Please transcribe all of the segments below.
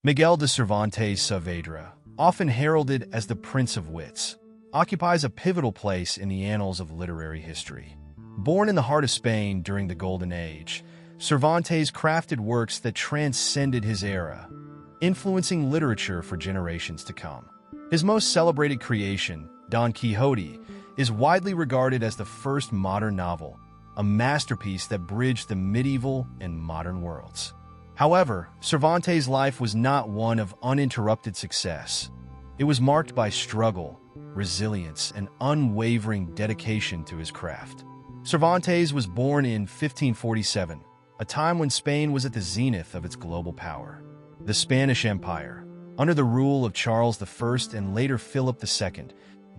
Miguel de Cervantes Saavedra, often heralded as the Prince of Wits, occupies a pivotal place in the annals of literary history. Born in the heart of Spain during the Golden Age, Cervantes crafted works that transcended his era, influencing literature for generations to come. His most celebrated creation, Don Quixote, is widely regarded as the first modern novel, a masterpiece that bridged the medieval and modern worlds. However, Cervantes' life was not one of uninterrupted success. It was marked by struggle, resilience, and unwavering dedication to his craft. Cervantes was born in 1547, a time when Spain was at the zenith of its global power. The Spanish Empire, under the rule of Charles I and later Philip II,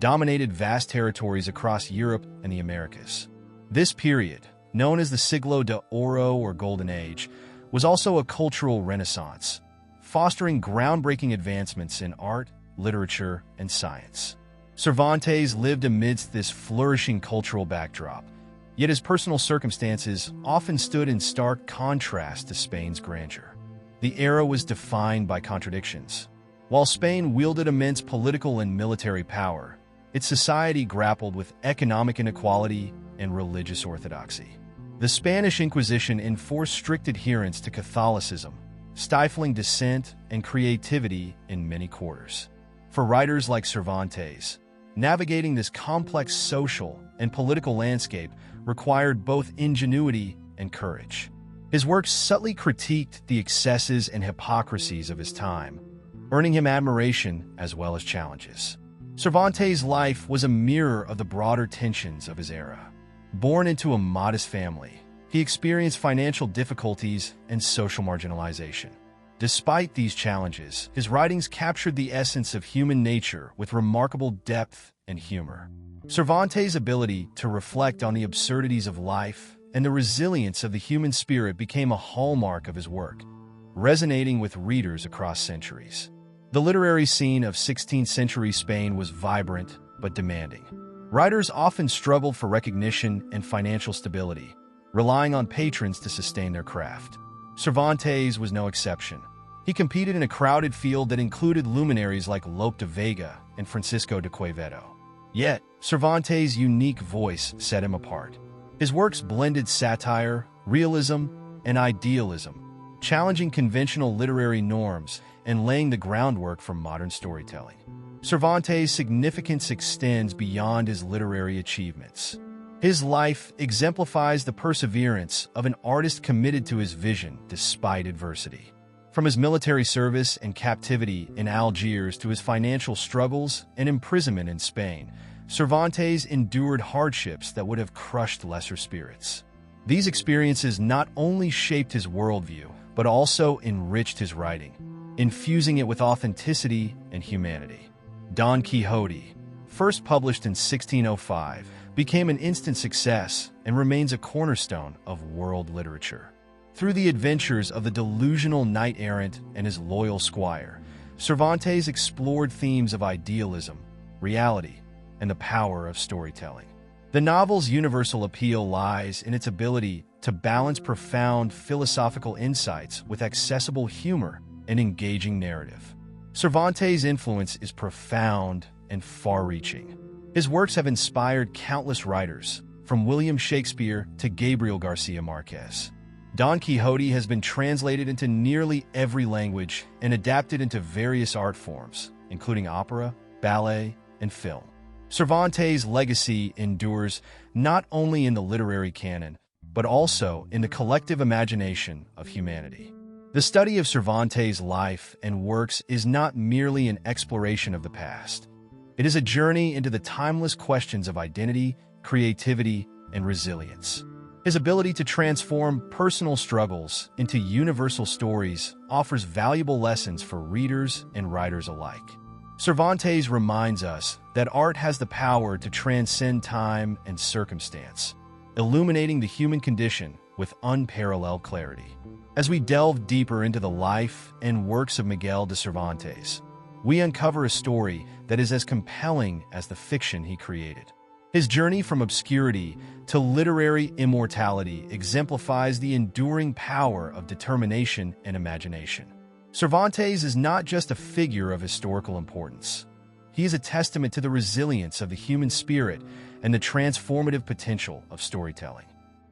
dominated vast territories across Europe and the Americas. This period, known as the Siglo de Oro or Golden Age, was also a cultural renaissance, fostering groundbreaking advancements in art, literature, and science. Cervantes lived amidst this flourishing cultural backdrop, yet his personal circumstances often stood in stark contrast to Spain's grandeur. The era was defined by contradictions. While Spain wielded immense political and military power, its society grappled with economic inequality and religious orthodoxy. The Spanish Inquisition enforced strict adherence to Catholicism, stifling dissent and creativity in many quarters. For writers like Cervantes, navigating this complex social and political landscape required both ingenuity and courage. His works subtly critiqued the excesses and hypocrisies of his time, earning him admiration as well as challenges. Cervantes' life was a mirror of the broader tensions of his era. Born into a modest family, he experienced financial difficulties and social marginalization. Despite these challenges, his writings captured the essence of human nature with remarkable depth and humor. Cervantes' ability to reflect on the absurdities of life and the resilience of the human spirit became a hallmark of his work, resonating with readers across centuries. The literary scene of 16th-century Spain was vibrant but demanding. Writers often struggled for recognition and financial stability, relying on patrons to sustain their craft. Cervantes was no exception. He competed in a crowded field that included luminaries like Lope de Vega and Francisco de Quevedo. Yet, Cervantes' unique voice set him apart. His works blended satire, realism, and idealism, challenging conventional literary norms and laying the groundwork for modern storytelling. Cervantes' significance extends beyond his literary achievements. His life exemplifies the perseverance of an artist committed to his vision despite adversity. From his military service and captivity in Algiers to his financial struggles and imprisonment in Spain, Cervantes endured hardships that would have crushed lesser spirits. These experiences not only shaped his worldview, but also enriched his writing, infusing it with authenticity and humanity. Don Quixote, first published in 1605, became an instant success and remains a cornerstone of world literature. Through the adventures of the delusional knight-errant and his loyal squire, Cervantes explored themes of idealism, reality, and the power of storytelling. The novel's universal appeal lies in its ability to balance profound philosophical insights with accessible humor and engaging narrative. Cervantes' influence is profound and far-reaching. His works have inspired countless writers, from William Shakespeare to Gabriel Garcia Marquez. Don Quixote has been translated into nearly every language and adapted into various art forms, including opera, ballet, and film. Cervantes' legacy endures not only in the literary canon, but also in the collective imagination of humanity. The study of Cervantes' life and works is not merely an exploration of the past. It is a journey into the timeless questions of identity, creativity, and resilience. His ability to transform personal struggles into universal stories offers valuable lessons for readers and writers alike. Cervantes reminds us that art has the power to transcend time and circumstance, illuminating the human condition with unparalleled clarity. As we delve deeper into the life and works of Miguel de Cervantes, we uncover a story that is as compelling as the fiction he created. His journey from obscurity to literary immortality exemplifies the enduring power of determination and imagination. Cervantes is not just a figure of historical importance. He is a testament to the resilience of the human spirit and the transformative potential of storytelling.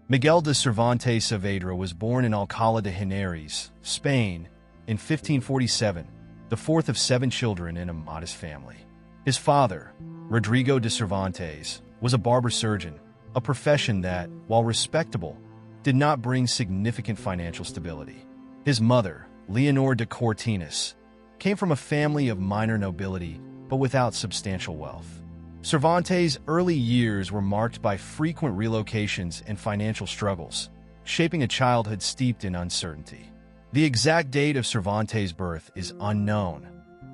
Miguel de Cervantes Saavedra was born in Alcalá de Henares, Spain, in 1547, the fourth of 7 children in a modest family. His father, Rodrigo de Cervantes, was a barber surgeon, a profession that, while respectable, did not bring significant financial stability. His mother, Leonor de Cortines, came from a family of minor nobility but without substantial wealth. Cervantes' early years were marked by frequent relocations and financial struggles, shaping a childhood steeped in uncertainty. The exact date of Cervantes' birth is unknown,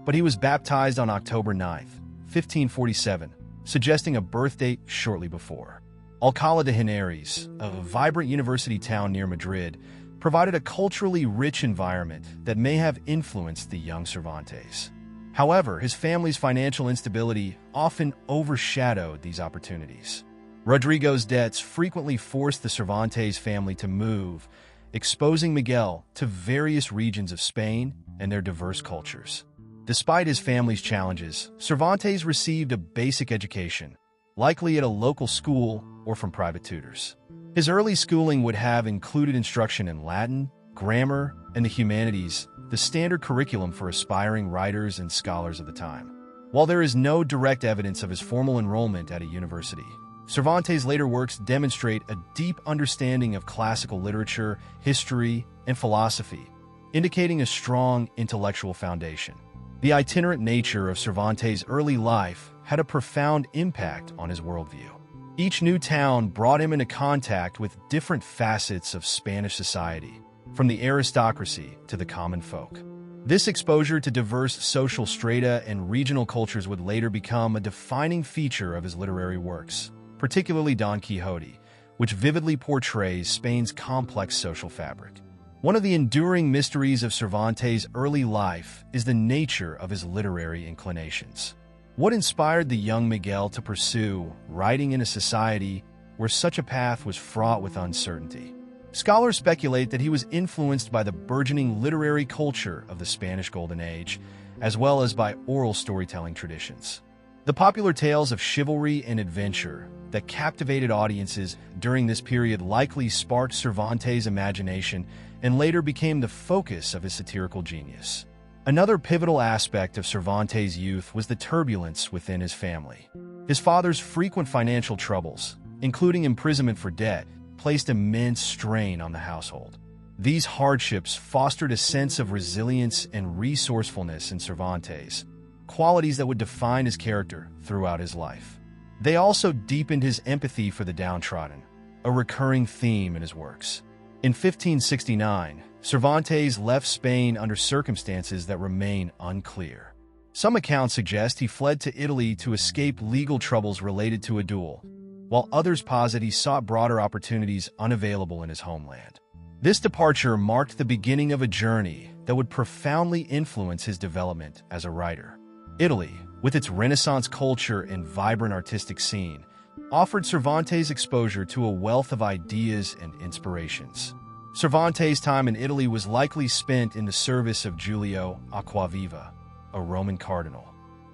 but he was baptized on October 9, 1547, suggesting a birth date shortly before. Alcalá de Henares, a vibrant university town near Madrid, provided a culturally rich environment that may have influenced the young Cervantes. However, his family's financial instability often overshadowed these opportunities. Rodrigo's debts frequently forced the Cervantes family to move, exposing Miguel to various regions of Spain and their diverse cultures. Despite his family's challenges, Cervantes received a basic education, likely at a local school or from private tutors. His early schooling would have included instruction in Latin, grammar, and the humanities, the standard curriculum for aspiring writers and scholars of the time. While there is no direct evidence of his formal enrollment at a university, Cervantes' later works demonstrate a deep understanding of classical literature, history, and philosophy, indicating a strong intellectual foundation. The itinerant nature of Cervantes' early life had a profound impact on his worldview. Each new town brought him into contact with different facets of Spanish society, from the aristocracy to the common folk. This exposure to diverse social strata and regional cultures would later become a defining feature of his literary works, particularly Don Quixote, which vividly portrays Spain's complex social fabric. One of the enduring mysteries of Cervantes' early life is the nature of his literary inclinations. What inspired the young Miguel to pursue writing in a society where such a path was fraught with uncertainty? Scholars speculate that he was influenced by the burgeoning literary culture of the Spanish Golden Age, as well as by oral storytelling traditions. The popular tales of chivalry and adventure that captivated audiences during this period likely sparked Cervantes' imagination and later became the focus of his satirical genius. Another pivotal aspect of Cervantes' youth was the turbulence within his family. His father's frequent financial troubles, including imprisonment for debt, placed immense strain on the household. These hardships fostered a sense of resilience and resourcefulness in Cervantes, qualities that would define his character throughout his life. They also deepened his empathy for the downtrodden, a recurring theme in his works. In 1569, Cervantes left Spain under circumstances that remain unclear. Some accounts suggest he fled to Italy to escape legal troubles related to a duel, while others posit he sought broader opportunities unavailable in his homeland. This departure marked the beginning of a journey that would profoundly influence his development as a writer. Italy, with its Renaissance culture and vibrant artistic scene, offered Cervantes exposure to a wealth of ideas and inspirations. Cervantes' time in Italy was likely spent in the service of Giulio Acquaviva, a Roman cardinal.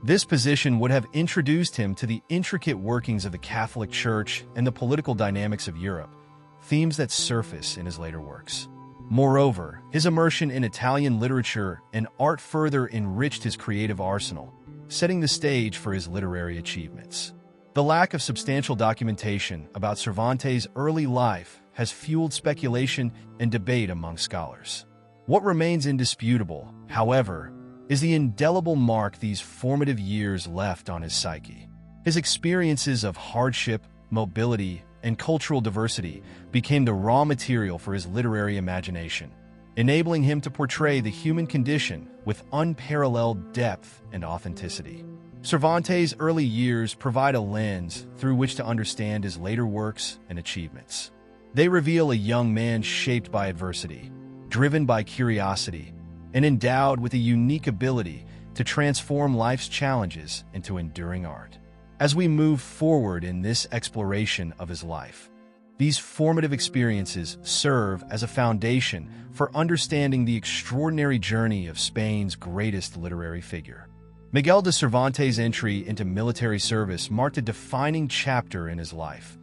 This position would have introduced him to the intricate workings of the Catholic Church and the political dynamics of Europe, themes that surface in his later works. Moreover, his immersion in Italian literature and art further enriched his creative arsenal, setting the stage for his literary achievements. The lack of substantial documentation about Cervantes' early life has fueled speculation and debate among scholars. What remains indisputable, however, is the indelible mark these formative years left on his psyche. His experiences of hardship, mobility, and cultural diversity became the raw material for his literary imagination, enabling him to portray the human condition with unparalleled depth and authenticity. Cervantes' early years provide a lens through which to understand his later works and achievements. They reveal a young man shaped by adversity, driven by curiosity, and endowed with a unique ability to transform life's challenges into enduring art. As we move forward in this exploration of his life, These formative experiences serve as a foundation for understanding the extraordinary journey of Spain's greatest literary figure. Miguel de Cervantes' entry into military service marked a defining chapter in his life,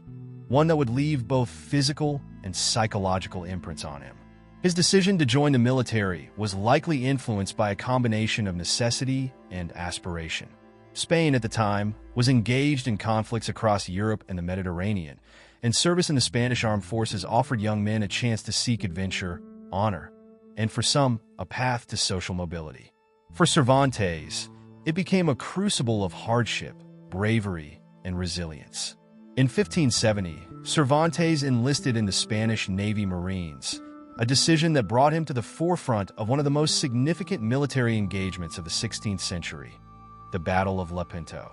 one that would leave both physical and psychological imprints on him. His decision to join the military was likely influenced by a combination of necessity and aspiration. Spain at the time was engaged in conflicts across Europe and the Mediterranean, and service in the Spanish armed forces offered young men a chance to seek adventure, honor, and for some, a path to social mobility. For Cervantes, it became a crucible of hardship, bravery, and resilience. In 1570, Cervantes enlisted in the Spanish Navy Marines, a decision that brought him to the forefront of one of the most significant military engagements of the 16th century, the Battle of Lepanto.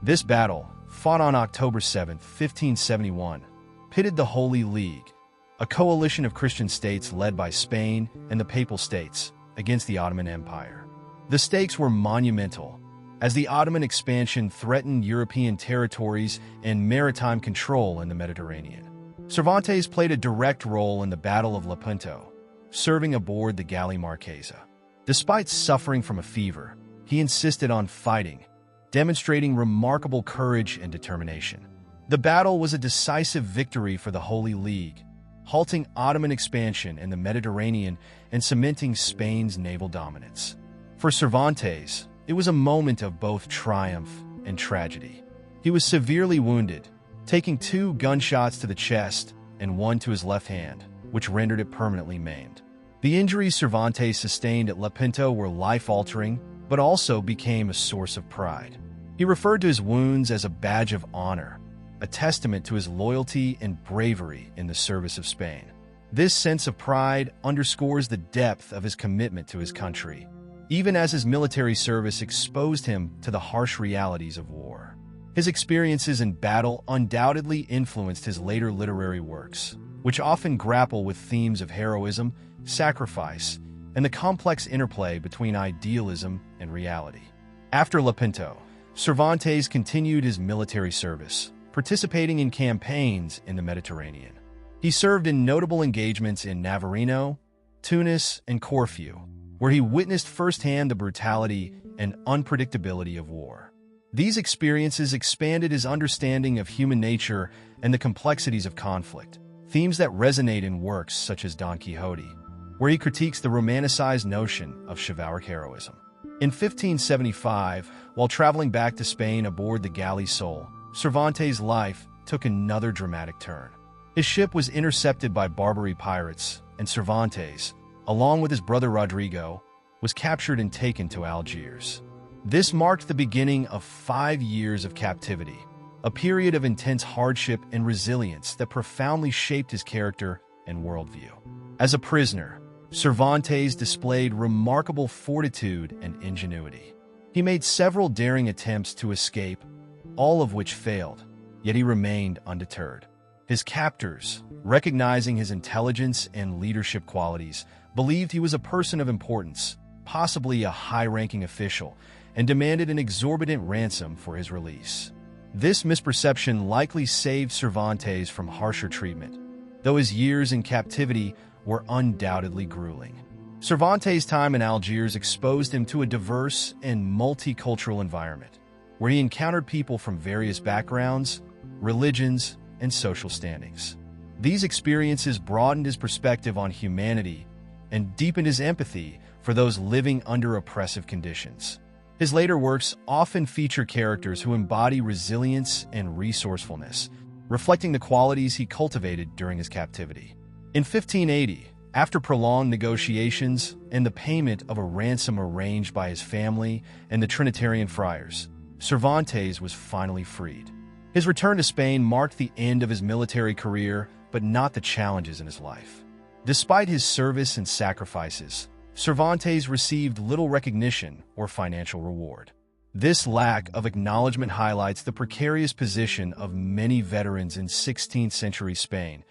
This battle, fought on October 7, 1571, pitted the Holy League, a coalition of Christian states led by Spain and the Papal States, against the Ottoman Empire. The stakes were monumental, as the Ottoman expansion threatened European territories and maritime control in the Mediterranean. Cervantes played a direct role in the Battle of Lepanto, serving aboard the galley Marquesa. Despite suffering from a fever, he insisted on fighting, demonstrating remarkable courage and determination. The battle was a decisive victory for the Holy League, halting Ottoman expansion in the Mediterranean and cementing Spain's naval dominance. For Cervantes, it was a moment of both triumph and tragedy. He was severely wounded, taking 2 gunshots to the chest and 1 to his left hand, which rendered it permanently maimed. The injuries Cervantes sustained at Lepanto were life-altering, but also became a source of pride. He referred to his wounds as a badge of honor, a testament to his loyalty and bravery in the service of Spain. This sense of pride underscores the depth of his commitment to his country, even as his military service exposed him to the harsh realities of war. His experiences in battle undoubtedly influenced his later literary works, which often grapple with themes of heroism, sacrifice, and the complex interplay between idealism and reality. After Lepanto, Cervantes continued his military service, participating in campaigns in the Mediterranean. He served in notable engagements in Navarino, Tunis, and Corfu, where he witnessed firsthand the brutality and unpredictability of war. These experiences expanded his understanding of human nature and the complexities of conflict, themes that resonate in works such as Don Quixote, where he critiques the romanticized notion of chivalric heroism. In 1575, while traveling back to Spain aboard the galley Sol, Cervantes' life took another dramatic turn. His ship was intercepted by Barbary pirates, and Cervantes, along with his brother Rodrigo, was captured and taken to Algiers. This marked the beginning of 5 years of captivity, a period of intense hardship and resilience that profoundly shaped his character and worldview. As a prisoner, Cervantes displayed remarkable fortitude and ingenuity. He made several daring attempts to escape, all of which failed, yet he remained undeterred. His captors, recognizing his intelligence and leadership qualities, believed he was a person of importance, possibly a high-ranking official, and demanded an exorbitant ransom for his release. This misperception likely saved Cervantes from harsher treatment, though his years in captivity were undoubtedly grueling. Cervantes' time in Algiers exposed him to a diverse and multicultural environment, where he encountered people from various backgrounds, religions, and social standings. These experiences broadened his perspective on humanity and deepened his empathy for those living under oppressive conditions. His later works often feature characters who embody resilience and resourcefulness, reflecting the qualities he cultivated during his captivity. In 1580, after prolonged negotiations and the payment of a ransom arranged by his family and the Trinitarian friars, Cervantes was finally freed. His return to Spain marked the end of his military career, but not the challenges in his life. Despite his service and sacrifices, Cervantes received little recognition or financial reward. This lack of acknowledgement highlights the precarious position of many veterans in 16th century Spain,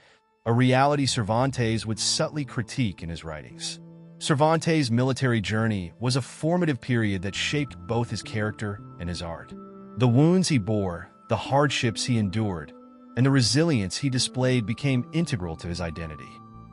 a reality Cervantes would subtly critique in his writings. Cervantes' military journey was a formative period that shaped both his character and his art. The wounds he bore, the hardships he endured, and the resilience he displayed became integral to his identity.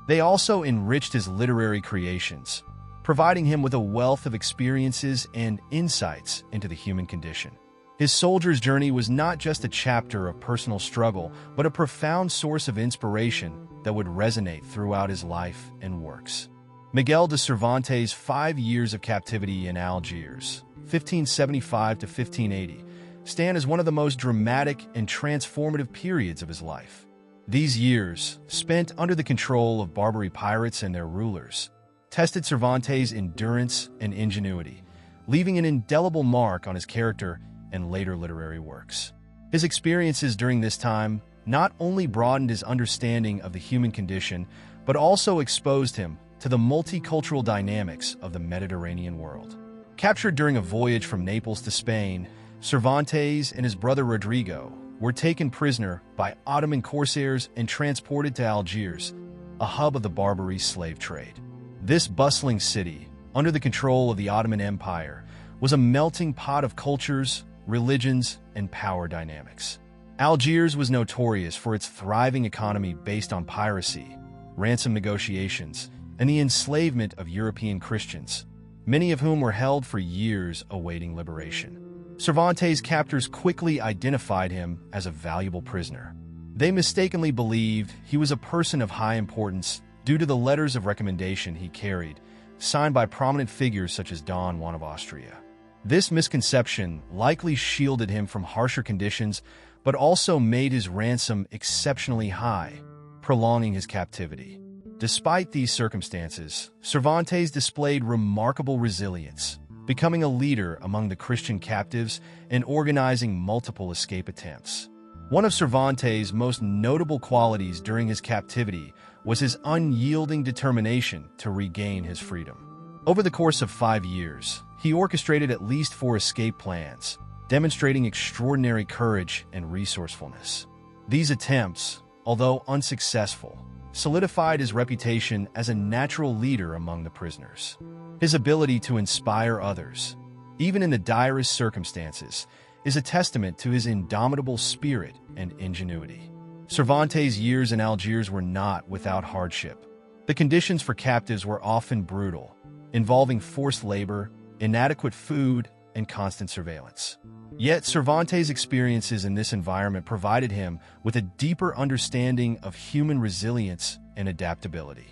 They also enriched his literary creations, providing him with a wealth of experiences and insights into the human condition. His soldier's journey was not just a chapter of personal struggle, but a profound source of inspiration that would resonate throughout his life and works. Miguel de Cervantes' 5 years of captivity in Algiers, 1575 to 1580, stand as one of the most dramatic and transformative periods of his life. These years, spent under the control of Barbary pirates and their rulers, tested Cervantes' endurance and ingenuity, leaving an indelible mark on his character and later literary works. His experiences during this time not only broadened his understanding of the human condition, but also exposed him to the multicultural dynamics of the Mediterranean world. Captured during a voyage from Naples to Spain, Cervantes and his brother Rodrigo were taken prisoner by Ottoman corsairs and transported to Algiers, a hub of the Barbary slave trade. This bustling city, under the control of the Ottoman Empire, was a melting pot of cultures, religions, and power dynamics. Algiers was notorious for its thriving economy based on piracy, ransom negotiations, and the enslavement of European Christians, many of whom were held for years awaiting liberation. Cervantes' captors quickly identified him as a valuable prisoner. They mistakenly believed he was a person of high importance due to the letters of recommendation he carried, signed by prominent figures such as Don Juan of Austria. This misconception likely shielded him from harsher conditions, but also made his ransom exceptionally high, prolonging his captivity. Despite these circumstances, Cervantes displayed remarkable resilience, becoming a leader among the Christian captives and organizing multiple escape attempts. One of Cervantes' most notable qualities during his captivity was his unyielding determination to regain his freedom. Over the course of 5 years, he orchestrated at least 4 escape plans, demonstrating extraordinary courage and resourcefulness. These attempts, although unsuccessful, solidified his reputation as a natural leader among the prisoners. His ability to inspire others, even in the direst circumstances, is a testament to his indomitable spirit and ingenuity. Cervantes' years in Algiers were not without hardship. The conditions for captives were often brutal, involving forced labor, inadequate food, and constant surveillance. Yet Cervantes' experiences in this environment provided him with a deeper understanding of human resilience and adaptability.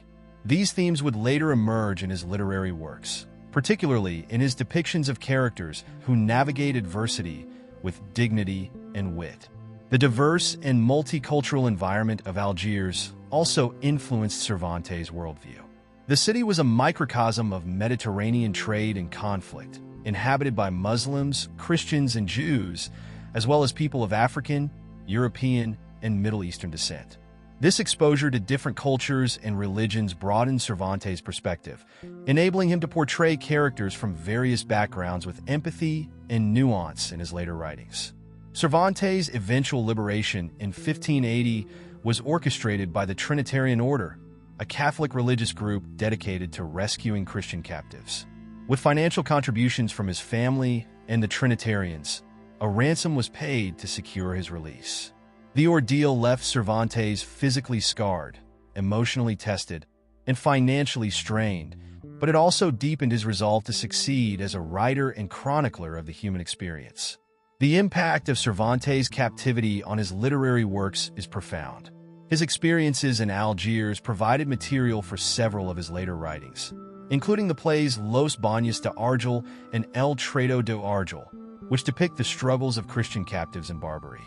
These themes would later emerge in his literary works, particularly in his depictions of characters who navigate adversity with dignity and wit. The diverse and multicultural environment of Algiers also influenced Cervantes' worldview. The city was a microcosm of Mediterranean trade and conflict, inhabited by Muslims, Christians, and Jews, as well as people of African, European, and Middle Eastern descent. This exposure to different cultures and religions broadened Cervantes' perspective, enabling him to portray characters from various backgrounds with empathy and nuance in his later writings. Cervantes' eventual liberation in 1580 was orchestrated by the Trinitarian Order, a Catholic religious group dedicated to rescuing Christian captives. With financial contributions from his family and the Trinitarians, a ransom was paid to secure his release. The ordeal left Cervantes physically scarred, emotionally tested, and financially strained, but it also deepened his resolve to succeed as a writer and chronicler of the human experience. The impact of Cervantes' captivity on his literary works is profound. His experiences in Algiers provided material for several of his later writings, including the plays Los Baños de Argel and El Trato de Argel, which depict the struggles of Christian captives in Barbary.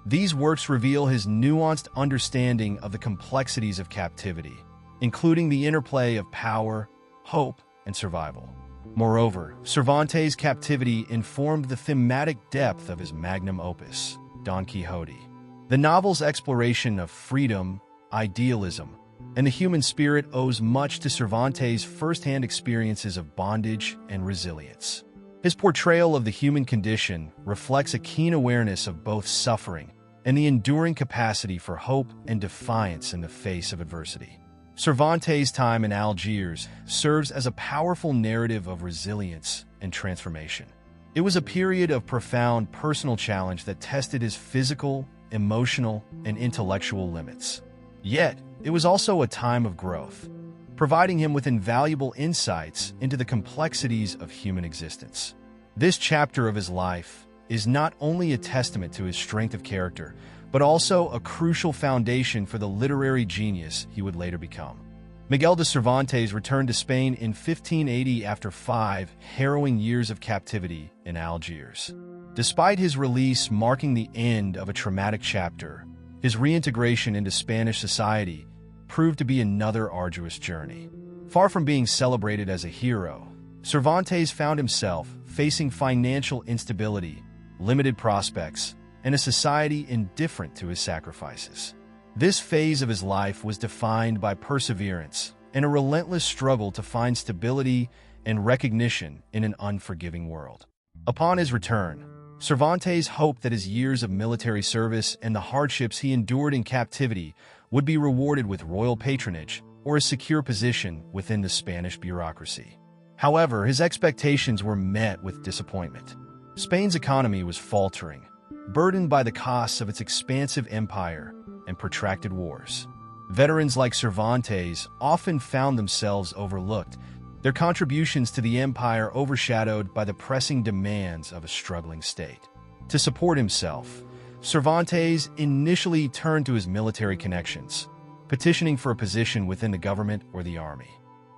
These works reveal his nuanced understanding of the complexities of captivity, including the interplay of power, hope, and survival. Moreover, Cervantes' captivity informed the thematic depth of his magnum opus, Don Quixote. The novel's exploration of freedom, idealism, and the human spirit owes much to Cervantes' first-hand experiences of bondage and resilience. His portrayal of the human condition reflects a keen awareness of both suffering and the enduring capacity for hope and defiance in the face of adversity. Cervantes' time in Algiers serves as a powerful narrative of resilience and transformation. It was a period of profound personal challenge that tested his physical emotional and intellectual limits. Yet, it was also a time of growth, providing him with invaluable insights into the complexities of human existence. This chapter of his life is not only a testament to his strength of character, but also a crucial foundation for the literary genius he would later become. Miguel de Cervantes returned to Spain in 1580 after 5 harrowing years of captivity in Algiers. Despite his release marking the end of a traumatic chapter, his reintegration into Spanish society proved to be another arduous journey. Far from being celebrated as a hero, Cervantes found himself facing financial instability, limited prospects, and a society indifferent to his sacrifices. This phase of his life was defined by perseverance and a relentless struggle to find stability and recognition in an unforgiving world. Upon his return, Cervantes hoped that his years of military service and the hardships he endured in captivity would be rewarded with royal patronage or a secure position within the Spanish bureaucracy. However, his expectations were met with disappointment. Spain's economy was faltering, burdened by the costs of its expansive empire and protracted wars. Veterans like Cervantes often found themselves overlooked, their contributions to the empire overshadowed by the pressing demands of a struggling state. To support himself, Cervantes initially turned to his military connections, petitioning for a position within the government or the army.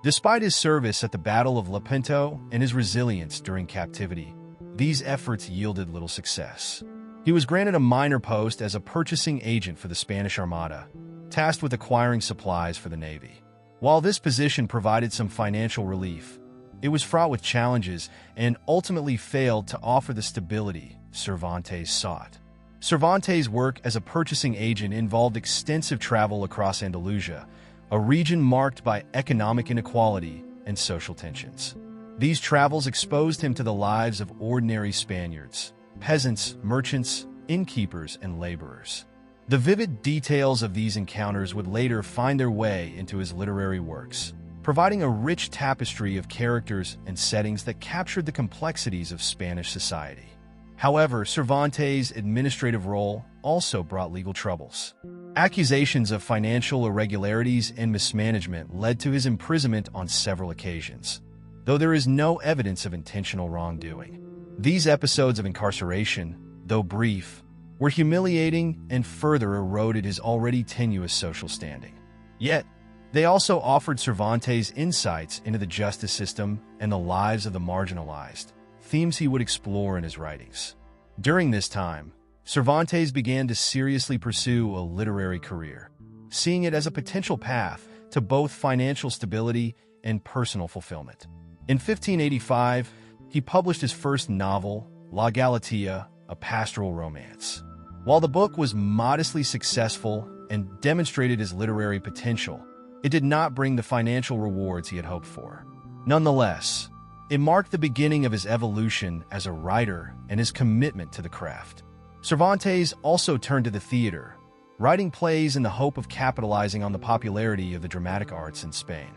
Despite his service at the Battle of Lepanto and his resilience during captivity, these efforts yielded little success. He was granted a minor post as a purchasing agent for the Spanish Armada, tasked with acquiring supplies for the Navy. While this position provided some financial relief, it was fraught with challenges and ultimately failed to offer the stability Cervantes sought. Cervantes' work as a purchasing agent involved extensive travel across Andalusia, a region marked by economic inequality and social tensions. These travels exposed him to the lives of ordinary Spaniards, peasants, merchants, innkeepers, and laborers. The vivid details of these encounters would later find their way into his literary works, providing a rich tapestry of characters and settings that captured the complexities of Spanish society. However, Cervantes' administrative role also brought legal troubles. Accusations of financial irregularities and mismanagement led to his imprisonment on several occasions, though there is no evidence of intentional wrongdoing. These episodes of incarceration, though brief, were humiliating and further eroded his already tenuous social standing. Yet, they also offered Cervantes insights into the justice system and the lives of the marginalized, themes he would explore in his writings. During this time, Cervantes began to seriously pursue a literary career, seeing it as a potential path to both financial stability and personal fulfillment. In 1585, he published his first novel, La Galatea, a pastoral romance. While the book was modestly successful and demonstrated his literary potential, it did not bring the financial rewards he had hoped for. Nonetheless, it marked the beginning of his evolution as a writer and his commitment to the craft. Cervantes also turned to the theater, writing plays in the hope of capitalizing on the popularity of the dramatic arts in Spain.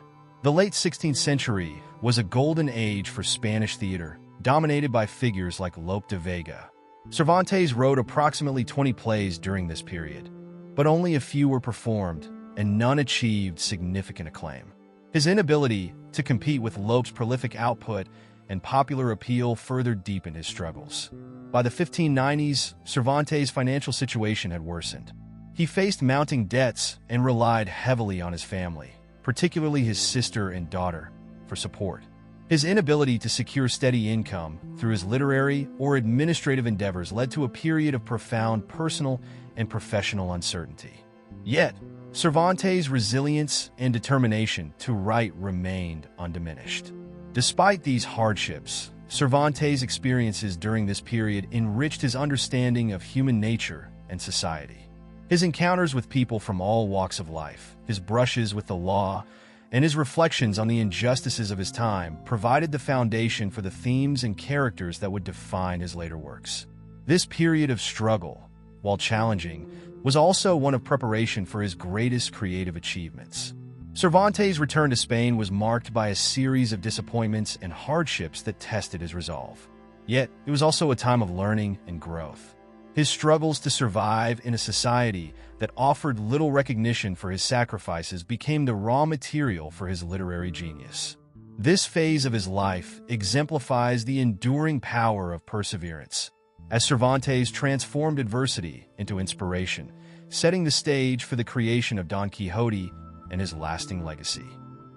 The late 16th century was a golden age for Spanish theater, dominated by figures like Lope de Vega. Cervantes wrote approximately 20 plays during this period, but only a few were performed, and none achieved significant acclaim. His inability to compete with Lope's prolific output and popular appeal further deepened his struggles. By the 1590s, Cervantes' financial situation had worsened. He faced mounting debts and relied heavily on his family, particularly his sister and daughter, for support. His inability to secure steady income through his literary or administrative endeavors led to a period of profound personal and professional uncertainty. Yet, Cervantes' resilience and determination to write remained undiminished. Despite these hardships, Cervantes' experiences during this period enriched his understanding of human nature and society. His encounters with people from all walks of life, his brushes with the law, and his reflections on the injustices of his time provided the foundation for the themes and characters that would define his later works. This period of struggle, while challenging, was also one of preparation for his greatest creative achievements. Cervantes' return to Spain was marked by a series of disappointments and hardships that tested his resolve. Yet, it was also a time of learning and growth. His struggles to survive in a society that offered little recognition for his sacrifices became the raw material for his literary genius. This phase of his life exemplifies the enduring power of perseverance, as Cervantes transformed adversity into inspiration, setting the stage for the creation of Don Quixote and his lasting legacy.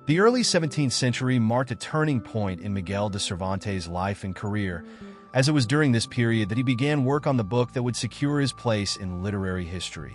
The early 17th century marked a turning point in Miguel de Cervantes' life and career, as it was during this period that he began work on the book that would secure his place in literary history,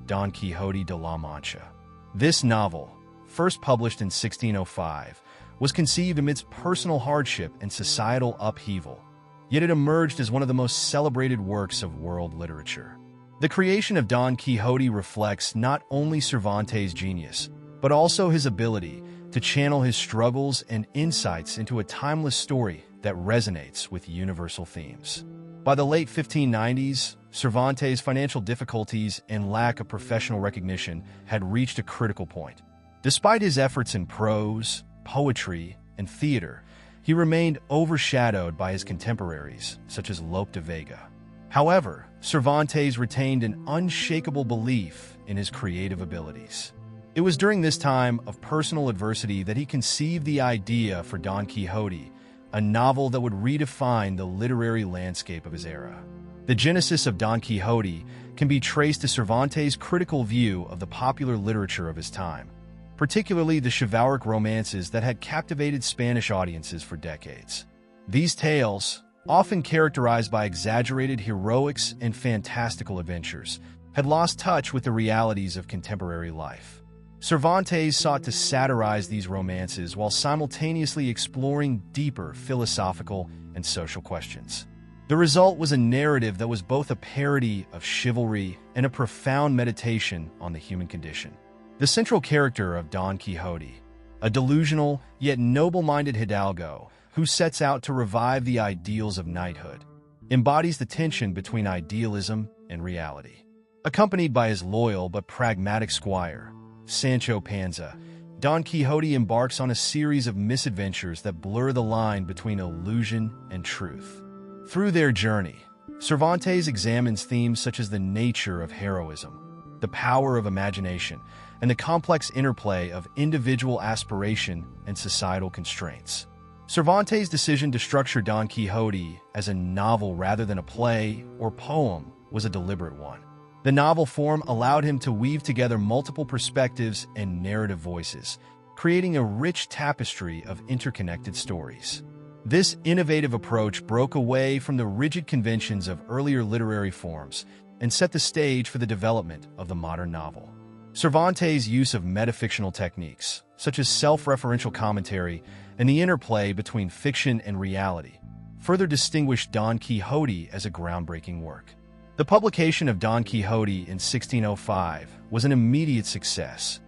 Don Quixote de la Mancha. This novel, first published in 1605, was conceived amidst personal hardship and societal upheaval, yet it emerged as one of the most celebrated works of world literature. The creation of Don Quixote reflects not only Cervantes' genius, but also his ability to channel his struggles and insights into a timeless story that resonates with universal themes. By the late 1590s, Cervantes' financial difficulties and lack of professional recognition had reached a critical point. Despite his efforts in prose, poetry, and theater, he remained overshadowed by his contemporaries, such as Lope de Vega. However, Cervantes retained an unshakable belief in his creative abilities. It was during this time of personal adversity that he conceived the idea for Don Quixote, a novel that would redefine the literary landscape of his era. The genesis of Don Quixote can be traced to Cervantes' critical view of the popular literature of his time, particularly the chivalric romances that had captivated Spanish audiences for decades. These tales, often characterized by exaggerated heroics and fantastical adventures, had lost touch with the realities of contemporary life. Cervantes sought to satirize these romances while simultaneously exploring deeper philosophical and social questions. The result was a narrative that was both a parody of chivalry and a profound meditation on the human condition. The central character of Don Quixote, a delusional yet noble-minded hidalgo who sets out to revive the ideals of knighthood, embodies the tension between idealism and reality. Accompanied by his loyal but pragmatic squire, Sancho Panza, Don Quixote embarks on a series of misadventures that blur the line between illusion and truth. Through their journey, Cervantes examines themes such as the nature of heroism, the power of imagination, and the complex interplay of individual aspiration and societal constraints. Cervantes' decision to structure Don Quixote as a novel rather than a play or poem was a deliberate one. The novel form allowed him to weave together multiple perspectives and narrative voices, creating a rich tapestry of interconnected stories. This innovative approach broke away from the rigid conventions of earlier literary forms and set the stage for the development of the modern novel. Cervantes' use of metafictional techniques, such as self-referential commentary and the interplay between fiction and reality, further distinguished Don Quixote as a groundbreaking work. The publication of Don Quixote in 1605 was an immediate success,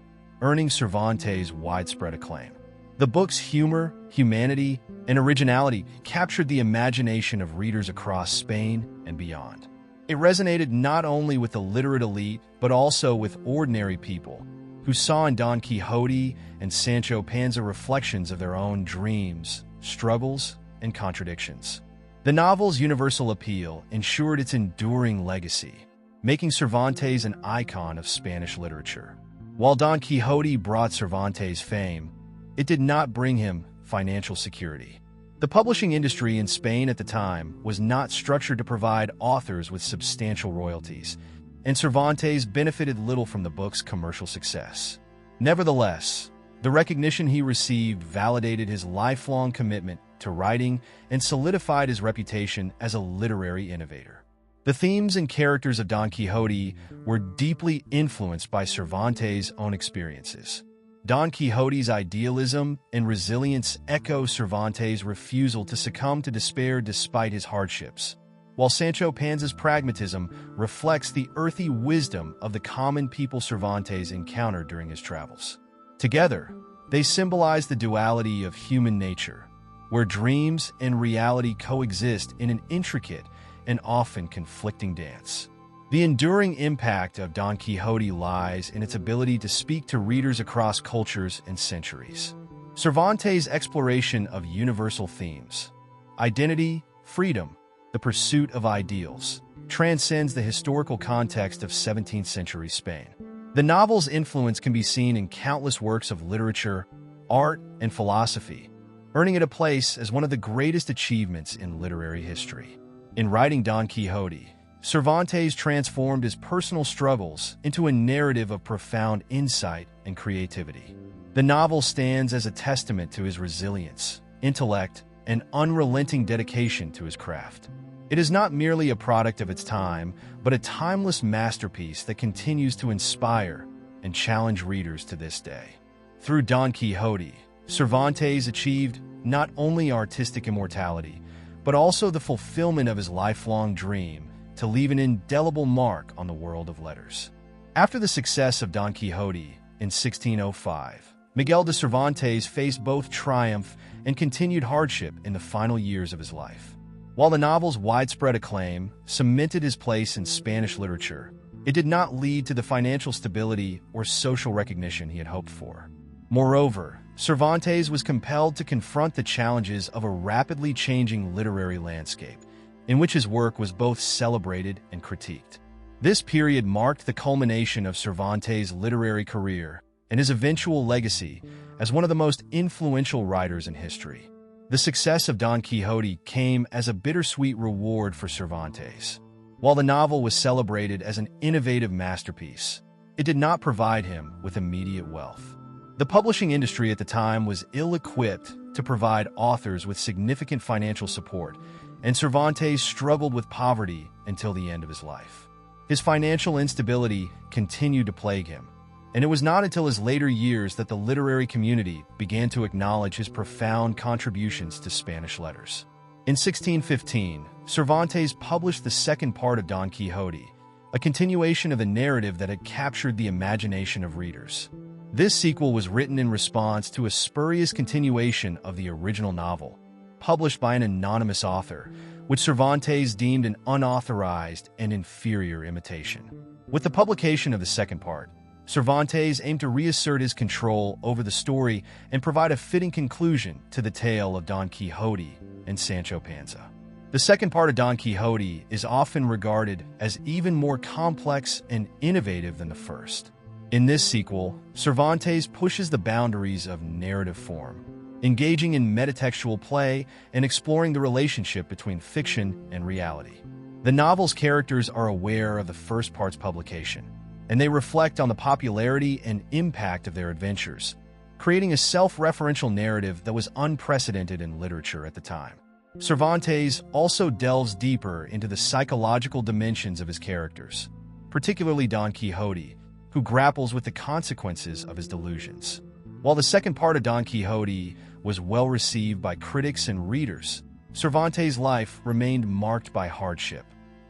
earning Cervantes widespread acclaim. The book's humor, humanity, and originality captured the imagination of readers across Spain and beyond. It resonated not only with the literate elite, but also with ordinary people who saw in Don Quixote and Sancho Panza reflections of their own dreams, struggles, and contradictions. The novel's universal appeal ensured its enduring legacy, making Cervantes an icon of Spanish literature. While Don Quixote brought Cervantes fame, it did not bring him financial security. The publishing industry in Spain at the time was not structured to provide authors with substantial royalties, and Cervantes benefited little from the book's commercial success. Nevertheless, the recognition he received validated his lifelong commitment to writing and solidified his reputation as a literary innovator. The themes and characters of Don Quixote were deeply influenced by Cervantes' own experiences. Don Quixote's idealism and resilience echo Cervantes' refusal to succumb to despair despite his hardships, while Sancho Panza's pragmatism reflects the earthy wisdom of the common people Cervantes encountered during his travels. Together, they symbolize the duality of human nature, where dreams and reality coexist in an intricate and often conflicting dance. The enduring impact of Don Quixote lies in its ability to speak to readers across cultures and centuries. Cervantes' exploration of universal themes, identity, freedom, the pursuit of ideals, transcends the historical context of 17th-century Spain. The novel's influence can be seen in countless works of literature, art, and philosophy, earning it a place as one of the greatest achievements in literary history. In writing Don Quixote, Cervantes transformed his personal struggles into a narrative of profound insight and creativity. The novel stands as a testament to his resilience, intellect, and unrelenting dedication to his craft. It is not merely a product of its time, but a timeless masterpiece that continues to inspire and challenge readers to this day. Through Don Quixote, Cervantes achieved not only artistic immortality, but also the fulfillment of his lifelong dream to leave an indelible mark on the world of letters. After the success of Don Quixote in 1605, Miguel de Cervantes faced both triumph and continued hardship in the final years of his life. While the novel's widespread acclaim cemented his place in Spanish literature, it did not lead to the financial stability or social recognition he had hoped for. Moreover, Cervantes was compelled to confront the challenges of a rapidly changing literary landscape, in which his work was both celebrated and critiqued. This period marked the culmination of Cervantes' literary career and his eventual legacy as one of the most influential writers in history. The success of Don Quixote came as a bittersweet reward for Cervantes. While the novel was celebrated as an innovative masterpiece, it did not provide him with immediate wealth. The publishing industry at the time was ill-equipped to provide authors with significant financial support, and Cervantes struggled with poverty until the end of his life. His financial instability continued to plague him, and it was not until his later years that the literary community began to acknowledge his profound contributions to Spanish letters. In 1615, Cervantes published the second part of Don Quixote, a continuation of a narrative that had captured the imagination of readers. This sequel was written in response to a spurious continuation of the original novel, published by an anonymous author, which Cervantes deemed an unauthorized and inferior imitation. With the publication of the second part, Cervantes aimed to reassert his control over the story and provide a fitting conclusion to the tale of Don Quixote and Sancho Panza. The second part of Don Quixote is often regarded as even more complex and innovative than the first. In this sequel, Cervantes pushes the boundaries of narrative form, engaging in metatextual play and exploring the relationship between fiction and reality. The novel's characters are aware of the first part's publication, and they reflect on the popularity and impact of their adventures, creating a self-referential narrative that was unprecedented in literature at the time. Cervantes also delves deeper into the psychological dimensions of his characters, particularly Don Quixote, who grapples with the consequences of his delusions. While the second part of Don Quixote was well received by critics and readers, Cervantes' life remained marked by hardship.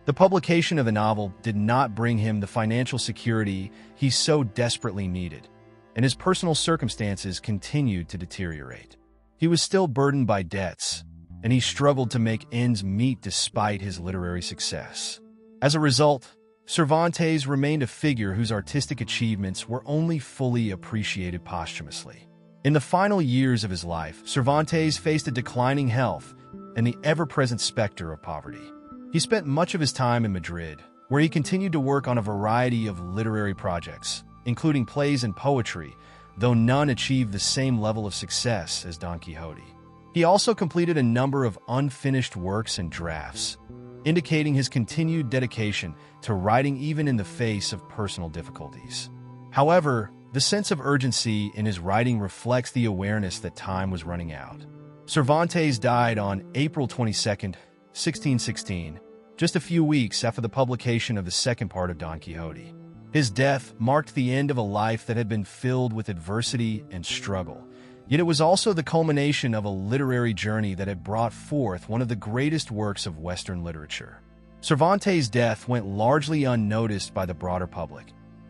The publication of the novel did not bring him the financial security he so desperately needed, and his personal circumstances continued to deteriorate. He was still burdened by debts, and he struggled to make ends meet despite his literary success. As a result, Cervantes remained a figure whose artistic achievements were only fully appreciated posthumously. In the final years of his life, Cervantes faced a declining health and the ever-present specter of poverty. He spent much of his time in Madrid, where he continued to work on a variety of literary projects, including plays and poetry, though none achieved the same level of success as Don Quixote. He also completed a number of unfinished works and drafts, indicating his continued dedication to writing even in the face of personal difficulties. However, the sense of urgency in his writing reflects the awareness that time was running out. Cervantes died on April 22, 1616, just a few weeks after the publication of the second part of Don Quixote. His death marked the end of a life that had been filled with adversity and struggle, yet it was also the culmination of a literary journey that had brought forth one of the greatest works of Western literature. Cervantes' death went largely unnoticed by the broader public,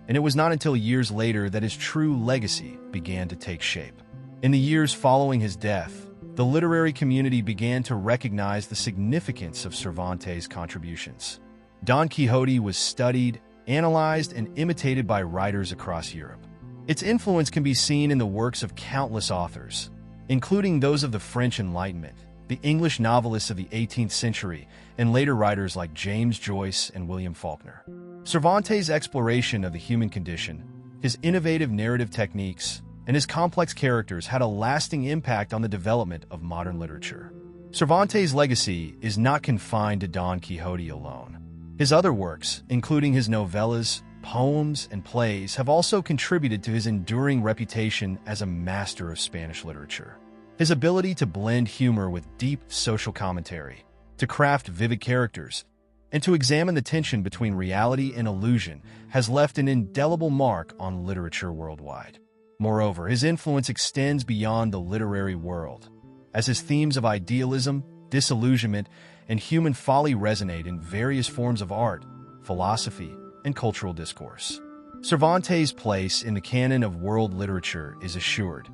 and it was not until years later that his true legacy began to take shape. In the years following his death, the literary community began to recognize the significance of Cervantes' contributions. Don Quixote was studied, analyzed, and imitated by writers across Europe. Its influence can be seen in the works of countless authors, including those of the French Enlightenment, the English novelists of the 18th century, and later writers like James Joyce and William Faulkner. Cervantes' exploration of the human condition, his innovative narrative techniques, and his complex characters had a lasting impact on the development of modern literature. Cervantes' legacy is not confined to Don Quixote alone. His other works, including his novellas, poems, and plays, have also contributed to his enduring reputation as a master of Spanish literature. His ability to blend humor with deep social commentary, to craft vivid characters, and to examine the tension between reality and illusion has left an indelible mark on literature worldwide. Moreover, his influence extends beyond the literary world, as his themes of idealism, disillusionment, and human folly resonate in various forms of art, philosophy, and cultural discourse. Cervantes' place in the canon of world literature is assured,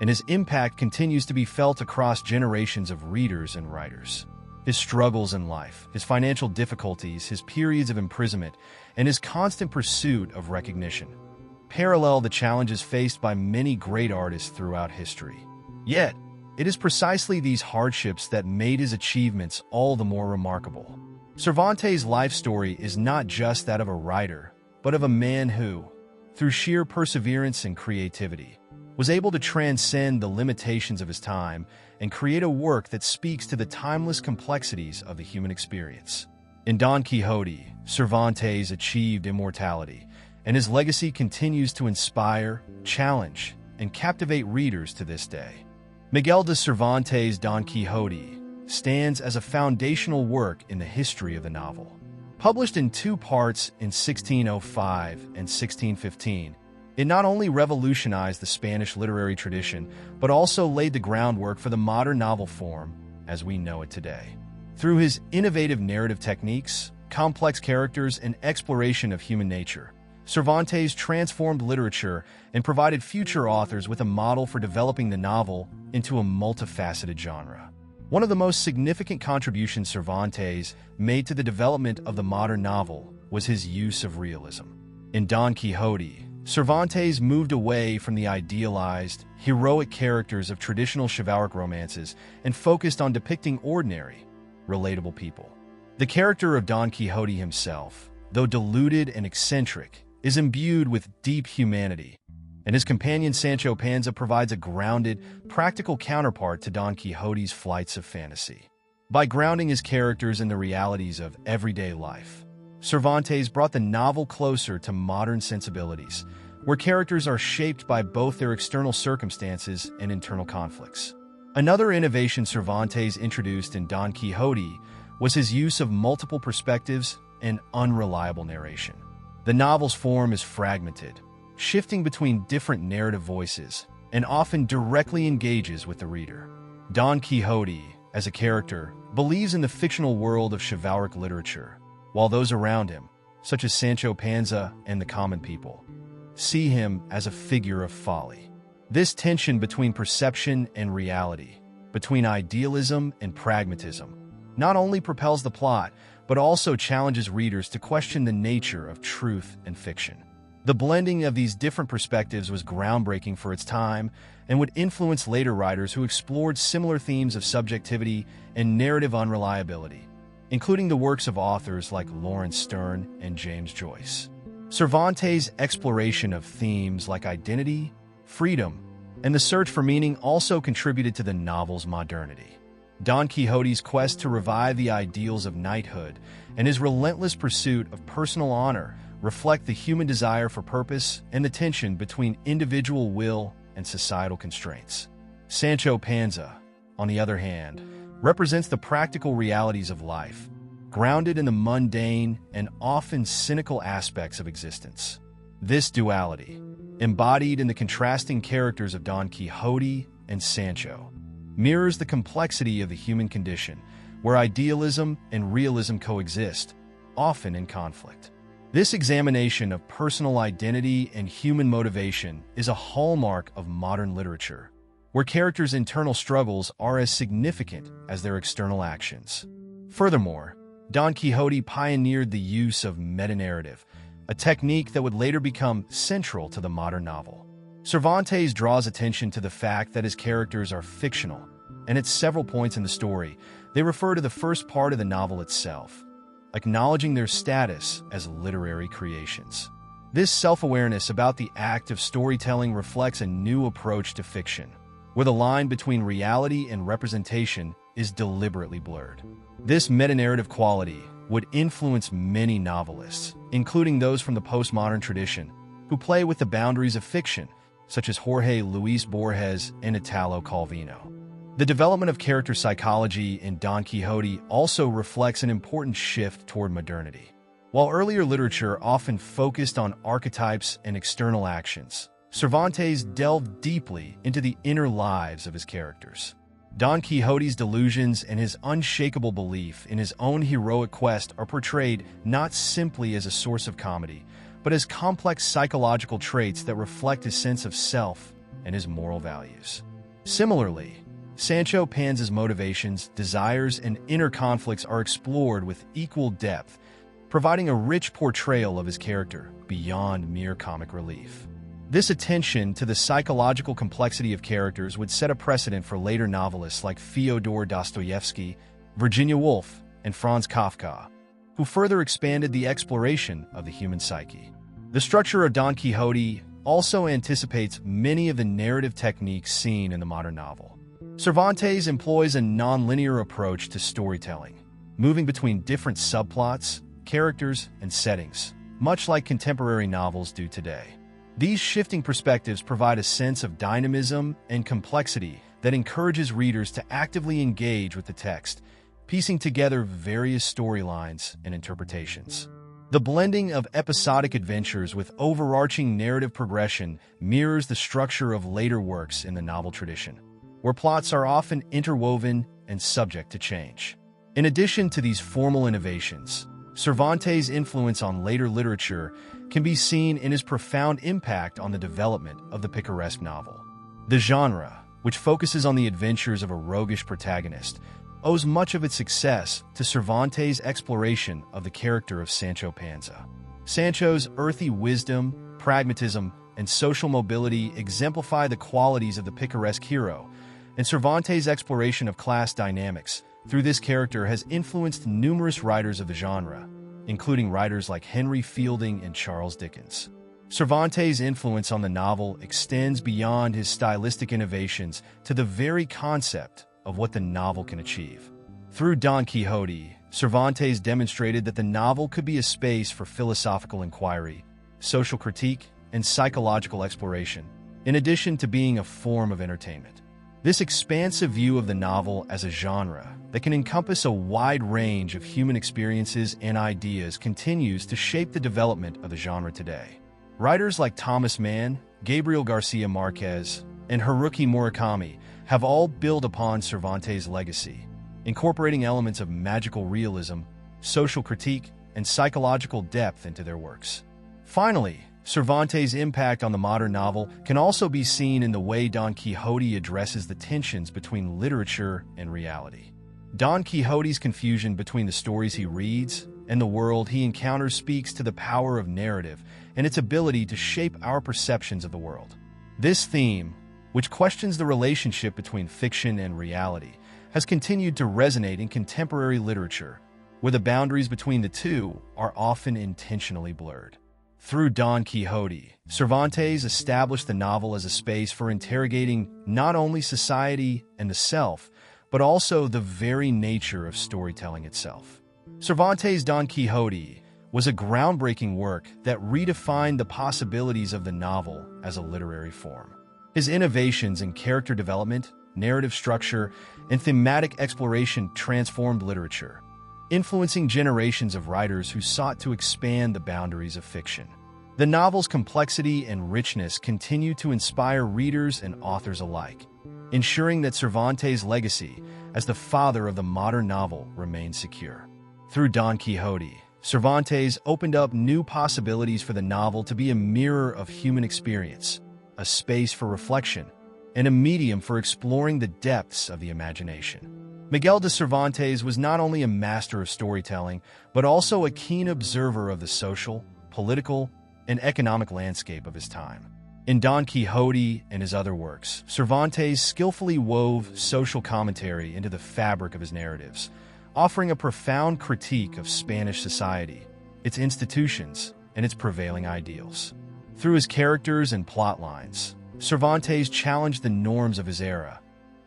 and his impact continues to be felt across generations of readers and writers. His struggles in life, his financial difficulties, his periods of imprisonment, and his constant pursuit of recognition parallel the challenges faced by many great artists throughout history. Yet, it is precisely these hardships that made his achievements all the more remarkable. Cervantes' life story is not just that of a writer, but of a man who, through sheer perseverance and creativity, was able to transcend the limitations of his time and create a work that speaks to the timeless complexities of the human experience. In Don Quixote, Cervantes achieved immortality, and his legacy continues to inspire, challenge, and captivate readers to this day. Miguel de Cervantes' Don Quixote stands as a foundational work in the history of the novel. Published in two parts in 1605 and 1615, it not only revolutionized the Spanish literary tradition, but also laid the groundwork for the modern novel form as we know it today. Through his innovative narrative techniques, complex characters, and exploration of human nature, Cervantes transformed literature and provided future authors with a model for developing the novel into a multifaceted genre. One of the most significant contributions Cervantes made to the development of the modern novel was his use of realism. In Don Quixote, Cervantes moved away from the idealized, heroic characters of traditional chivalric romances and focused on depicting ordinary, relatable people. The character of Don Quixote himself, though deluded and eccentric, is imbued with deep humanity, and his companion Sancho Panza provides a grounded, practical counterpart to Don Quixote's flights of fantasy. By grounding his characters in the realities of everyday life, Cervantes brought the novel closer to modern sensibilities, where characters are shaped by both their external circumstances and internal conflicts. Another innovation Cervantes introduced in Don Quixote was his use of multiple perspectives and unreliable narration. The novel's form is fragmented, shifting between different narrative voices, and often directly engages with the reader. Don Quixote, as a character, believes in the fictional world of chivalric literature, while those around him, such as Sancho Panza and the common people, see him as a figure of folly. This tension between perception and reality, between idealism and pragmatism, not only propels the plot, but also challenges readers to question the nature of truth and fiction. The blending of these different perspectives was groundbreaking for its time and would influence later writers who explored similar themes of subjectivity and narrative unreliability, including the works of authors like Lawrence Sterne and James Joyce. Cervantes' exploration of themes like identity, freedom, and the search for meaning also contributed to the novel's modernity. Don Quixote's quest to revive the ideals of knighthood and his relentless pursuit of personal honor reflect the human desire for purpose and the tension between individual will and societal constraints. Sancho Panza, on the other hand, represents the practical realities of life, grounded in the mundane and often cynical aspects of existence. This duality, embodied in the contrasting characters of Don Quixote and Sancho, mirrors the complexity of the human condition, where idealism and realism coexist, often in conflict. This examination of personal identity and human motivation is a hallmark of modern literature, where characters' internal struggles are as significant as their external actions. Furthermore, Don Quixote pioneered the use of meta-narrative, a technique that would later become central to the modern novel. Cervantes draws attention to the fact that his characters are fictional, and at several points in the story, they refer to the first part of the novel itself, acknowledging their status as literary creations. This self-awareness about the act of storytelling reflects a new approach to fiction, where the line between reality and representation is deliberately blurred. This meta-narrative quality would influence many novelists, including those from the postmodern tradition, who play with the boundaries of fiction, such as Jorge Luis Borges and Italo Calvino. The development of character psychology in Don Quixote also reflects an important shift toward modernity. While earlier literature often focused on archetypes and external actions, Cervantes delved deeply into the inner lives of his characters. Don Quixote's delusions and his unshakable belief in his own heroic quest are portrayed not simply as a source of comedy, but as complex psychological traits that reflect his sense of self and his moral values. Similarly, Sancho Panza's motivations, desires, and inner conflicts are explored with equal depth, providing a rich portrayal of his character beyond mere comic relief. This attention to the psychological complexity of characters would set a precedent for later novelists like Fyodor Dostoevsky, Virginia Woolf, and Franz Kafka, who further expanded the exploration of the human psyche. The structure of Don Quixote also anticipates many of the narrative techniques seen in the modern novel. Cervantes employs a non-linear approach to storytelling, moving between different subplots, characters, and settings, much like contemporary novels do today. These shifting perspectives provide a sense of dynamism and complexity that encourages readers to actively engage with the text, piecing together various storylines and interpretations. The blending of episodic adventures with overarching narrative progression mirrors the structure of later works in the novel tradition, where plots are often interwoven and subject to change. In addition to these formal innovations, Cervantes' influence on later literature can be seen in his profound impact on the development of the picaresque novel. The genre, which focuses on the adventures of a roguish protagonist, owes much of its success to Cervantes' exploration of the character of Sancho Panza. Sancho's earthy wisdom, pragmatism, and social mobility exemplify the qualities of the picaresque hero, and Cervantes' exploration of class dynamics through this character has influenced numerous writers of the genre, including writers like Henry Fielding and Charles Dickens. Cervantes' influence on the novel extends beyond his stylistic innovations to the very concept of what the novel can achieve. Through Don Quixote, Cervantes demonstrated that the novel could be a space for philosophical inquiry, social critique, and psychological exploration, in addition to being a form of entertainment. This expansive view of the novel as a genre that can encompass a wide range of human experiences and ideas continues to shape the development of the genre today. Writers like Thomas Mann, Gabriel Garcia Marquez, and Haruki Murakami have all built upon Cervantes' legacy, incorporating elements of magical realism, social critique, and psychological depth into their works. Finally, Cervantes' impact on the modern novel can also be seen in the way Don Quixote addresses the tensions between literature and reality. Don Quixote's confusion between the stories he reads and the world he encounters speaks to the power of narrative and its ability to shape our perceptions of the world. This theme, which questions the relationship between fiction and reality, has continued to resonate in contemporary literature, where the boundaries between the two are often intentionally blurred. Through Don Quixote, Cervantes established the novel as a space for interrogating not only society and the self, but also the very nature of storytelling itself. Cervantes' Don Quixote was a groundbreaking work that redefined the possibilities of the novel as a literary form. His innovations in character development, narrative structure, and thematic exploration transformed literature, influencing generations of writers who sought to expand the boundaries of fiction. The novel's complexity and richness continue to inspire readers and authors alike, ensuring that Cervantes' legacy as the father of the modern novel remains secure. Through Don Quixote, Cervantes opened up new possibilities for the novel to be a mirror of human experience, a space for reflection, and a medium for exploring the depths of the imagination. Miguel de Cervantes was not only a master of storytelling, but also a keen observer of the social, political, and economic landscape of his time. In Don Quixote and his other works, Cervantes skillfully wove social commentary into the fabric of his narratives, offering a profound critique of Spanish society, its institutions, and its prevailing ideals. Through his characters and plot lines, Cervantes challenged the norms of his era,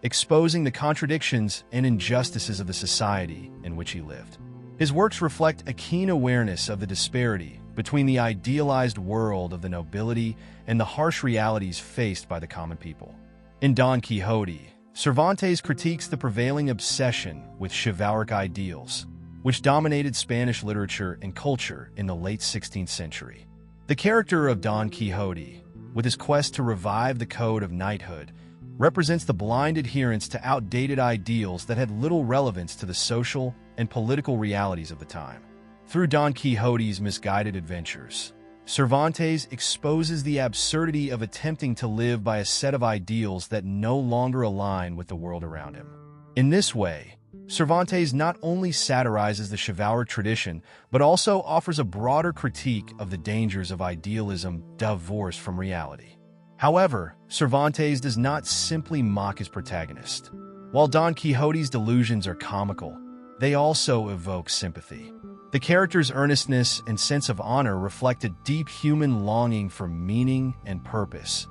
exposing the contradictions and injustices of the society in which he lived. His works reflect a keen awareness of the disparity between the idealized world of the nobility and the harsh realities faced by the common people. In Don Quixote, Cervantes critiques the prevailing obsession with chivalric ideals, which dominated Spanish literature and culture in the late 16th century. The character of Don Quixote, with his quest to revive the code of knighthood, represents the blind adherence to outdated ideals that had little relevance to the social and political realities of the time. Through Don Quixote's misguided adventures, Cervantes exposes the absurdity of attempting to live by a set of ideals that no longer align with the world around him. In this way, Cervantes not only satirizes the chivalric tradition, but also offers a broader critique of the dangers of idealism divorced from reality. However, Cervantes does not simply mock his protagonist. While Don Quixote's delusions are comical, they also evoke sympathy. The character's earnestness and sense of honor reflect a deep human longing for meaning and purpose,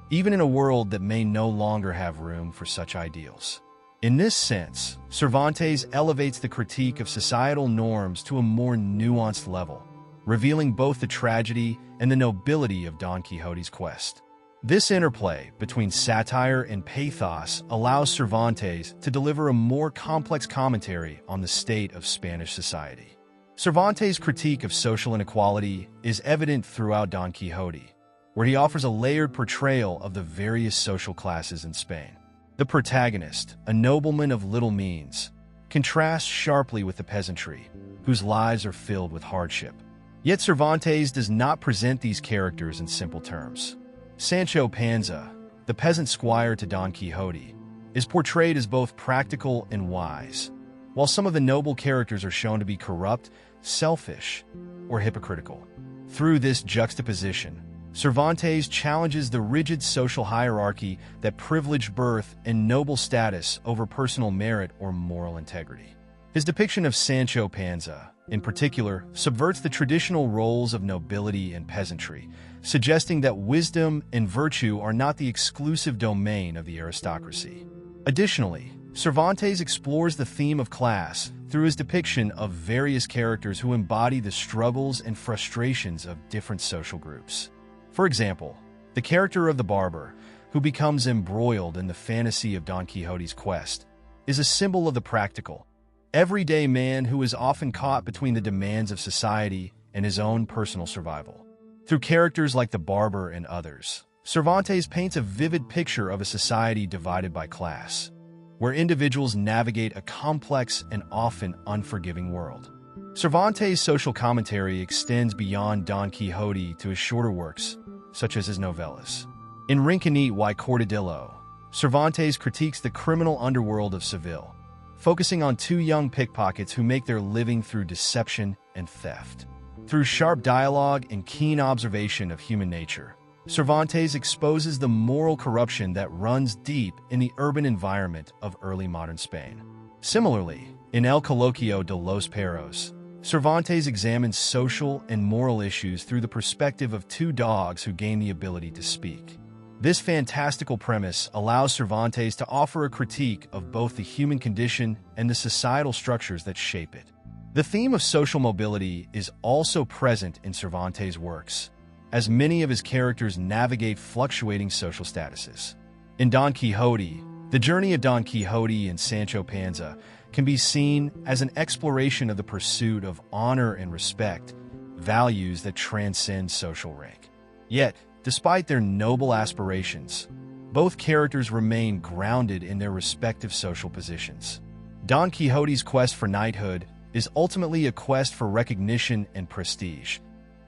even in a world that may no longer have room for such ideals. In this sense, Cervantes elevates the critique of societal norms to a more nuanced level, revealing both the tragedy and the nobility of Don Quixote's quest. This interplay between satire and pathos allows Cervantes to deliver a more complex commentary on the state of Spanish society. Cervantes' critique of social inequality is evident throughout Don Quixote, where he offers a layered portrayal of the various social classes in Spain. The protagonist, a nobleman of little means, contrasts sharply with the peasantry, whose lives are filled with hardship. Yet Cervantes does not present these characters in simple terms. Sancho Panza, the peasant squire to Don Quixote, is portrayed as both practical and wise, while some of the noble characters are shown to be corrupt, selfish, or hypocritical. Through this juxtaposition, Cervantes challenges the rigid social hierarchy that privileged birth and noble status over personal merit or moral integrity. His depiction of Sancho Panza, in particular, subverts the traditional roles of nobility and peasantry, suggesting that wisdom and virtue are not the exclusive domain of the aristocracy. Additionally, Cervantes explores the theme of class through his depiction of various characters who embody the struggles and frustrations of different social groups. For example, the character of the barber, who becomes embroiled in the fantasy of Don Quixote's quest, is a symbol of the practical, everyday man who is often caught between the demands of society and his own personal survival. Through characters like the barber and others, Cervantes paints a vivid picture of a society divided by class, where individuals navigate a complex and often unforgiving world. Cervantes' social commentary extends beyond Don Quixote to his shorter works, such as his novellas. In Rinconete y Cortadillo, Cervantes critiques the criminal underworld of Seville, focusing on two young pickpockets who make their living through deception and theft. Through sharp dialogue and keen observation of human nature, Cervantes exposes the moral corruption that runs deep in the urban environment of early modern Spain. Similarly, in El Coloquio de los Perros, Cervantes examines social and moral issues through the perspective of two dogs who gain the ability to speak. This fantastical premise allows Cervantes to offer a critique of both the human condition and the societal structures that shape it. The theme of social mobility is also present in Cervantes' works, as many of his characters navigate fluctuating social statuses. In Don Quixote, the journey of Don Quixote and Sancho Panza can be seen as an exploration of the pursuit of honor and respect, values that transcend social rank. Yet, despite their noble aspirations, both characters remain grounded in their respective social positions. Don Quixote's quest for knighthood is ultimately a quest for recognition and prestige,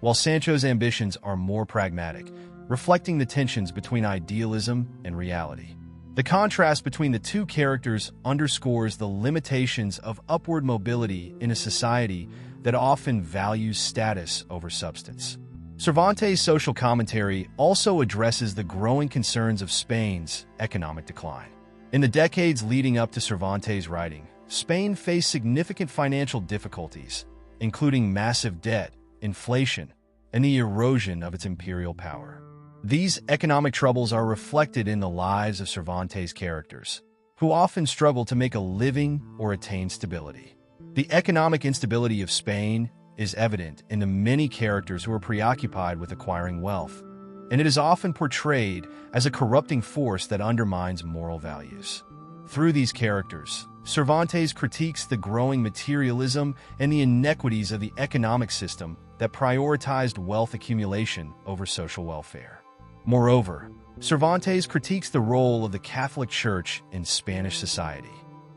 while Sancho's ambitions are more pragmatic, reflecting the tensions between idealism and reality. The contrast between the two characters underscores the limitations of upward mobility in a society that often values status over substance. Cervantes' social commentary also addresses the growing concerns of Spain's economic decline. In the decades leading up to Cervantes' writing, Spain faced significant financial difficulties, including massive debt, inflation, and the erosion of its imperial power. These economic troubles are reflected in the lives of Cervantes' characters, who often struggle to make a living or attain stability. The economic instability of Spain is evident in the many characters who are preoccupied with acquiring wealth, and it is often portrayed as a corrupting force that undermines moral values. Through these characters, Cervantes critiques the growing materialism and the inequities of the economic system that prioritized wealth accumulation over social welfare. Moreover, Cervantes critiques the role of the Catholic Church in Spanish society.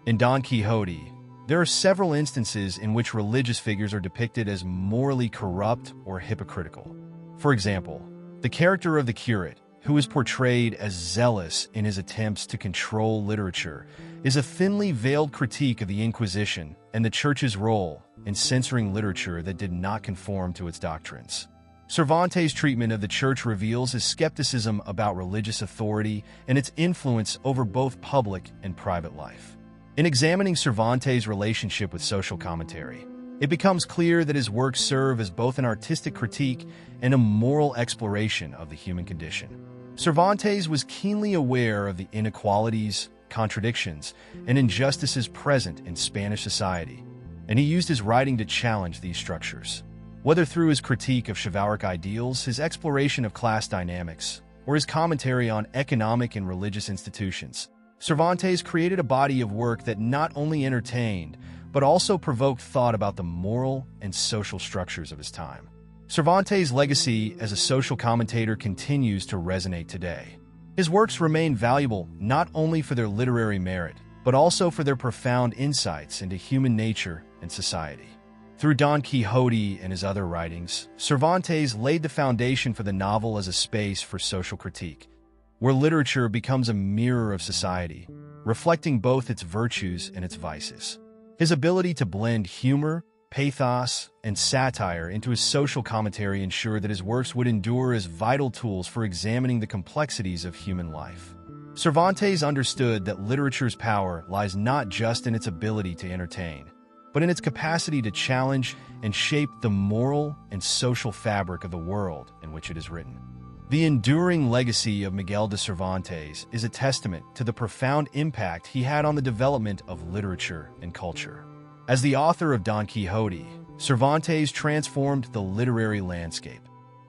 In Don Quixote, there are several instances in which religious figures are depicted as morally corrupt or hypocritical. For example, the character of the curate, who is portrayed as zealous in his attempts to control literature, is a thinly veiled critique of the Inquisition and the Church's role in censoring literature that did not conform to its doctrines. Cervantes' treatment of the Church reveals his skepticism about religious authority and its influence over both public and private life. In examining Cervantes' relationship with social commentary, it becomes clear that his works serve as both an artistic critique and a moral exploration of the human condition. Cervantes was keenly aware of the inequalities, contradictions, and injustices present in Spanish society, and he used his writing to challenge these structures. Whether through his critique of chivalric ideals, his exploration of class dynamics, or his commentary on economic and religious institutions, Cervantes created a body of work that not only entertained, but also provoked thought about the moral and social structures of his time. Cervantes' legacy as a social commentator continues to resonate today. His works remain valuable not only for their literary merit, but also for their profound insights into human nature and society. Through Don Quixote and his other writings, Cervantes laid the foundation for the novel as a space for social critique, where literature becomes a mirror of society, reflecting both its virtues and its vices. His ability to blend humor, pathos, and satire into his social commentary ensured that his works would endure as vital tools for examining the complexities of human life. Cervantes understood that literature's power lies not just in its ability to entertain, but in its capacity to challenge and shape the moral and social fabric of the world in which it is written. The enduring legacy of Miguel de Cervantes is a testament to the profound impact he had on the development of literature and culture. As the author of Don Quixote, Cervantes transformed the literary landscape,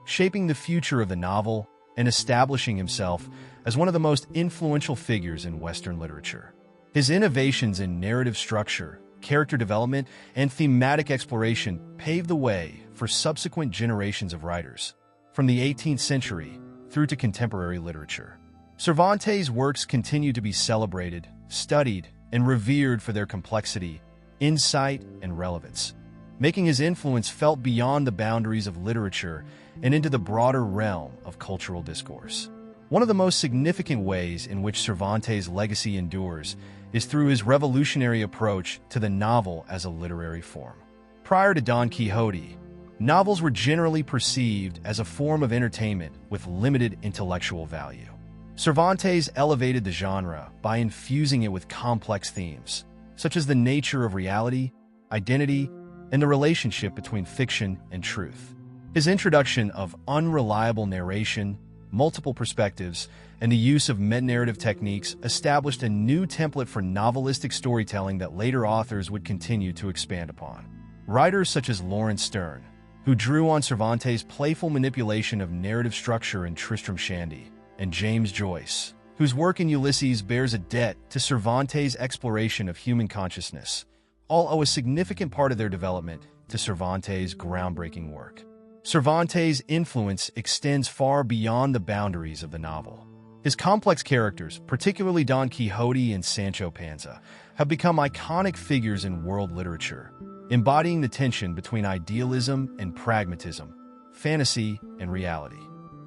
shaping the future of the novel and establishing himself as one of the most influential figures in Western literature. His innovations in narrative structure, character development, and thematic exploration paved the way for subsequent generations of writers, from the 18th century through to contemporary literature. Cervantes' works continue to be celebrated, studied, and revered for their complexity, insight, and relevance, making his influence felt beyond the boundaries of literature and into the broader realm of cultural discourse. One of the most significant ways in which Cervantes' legacy endures is through his revolutionary approach to the novel as a literary form. Prior to Don Quixote, novels were generally perceived as a form of entertainment with limited intellectual value. Cervantes elevated the genre by infusing it with complex themes, such as the nature of reality, identity, and the relationship between fiction and truth. His introduction of unreliable narration, multiple perspectives, and the use of meta-narrative techniques established a new template for novelistic storytelling that later authors would continue to expand upon. Writers such as Lawrence Sterne, who drew on Cervantes' playful manipulation of narrative structure in Tristram Shandy, and James Joyce, whose work in Ulysses bears a debt to Cervantes' exploration of human consciousness, all owe a significant part of their development to Cervantes' groundbreaking work. Cervantes' influence extends far beyond the boundaries of the novel. His complex characters, particularly Don Quixote and Sancho Panza, have become iconic figures in world literature, embodying the tension between idealism and pragmatism, fantasy and reality.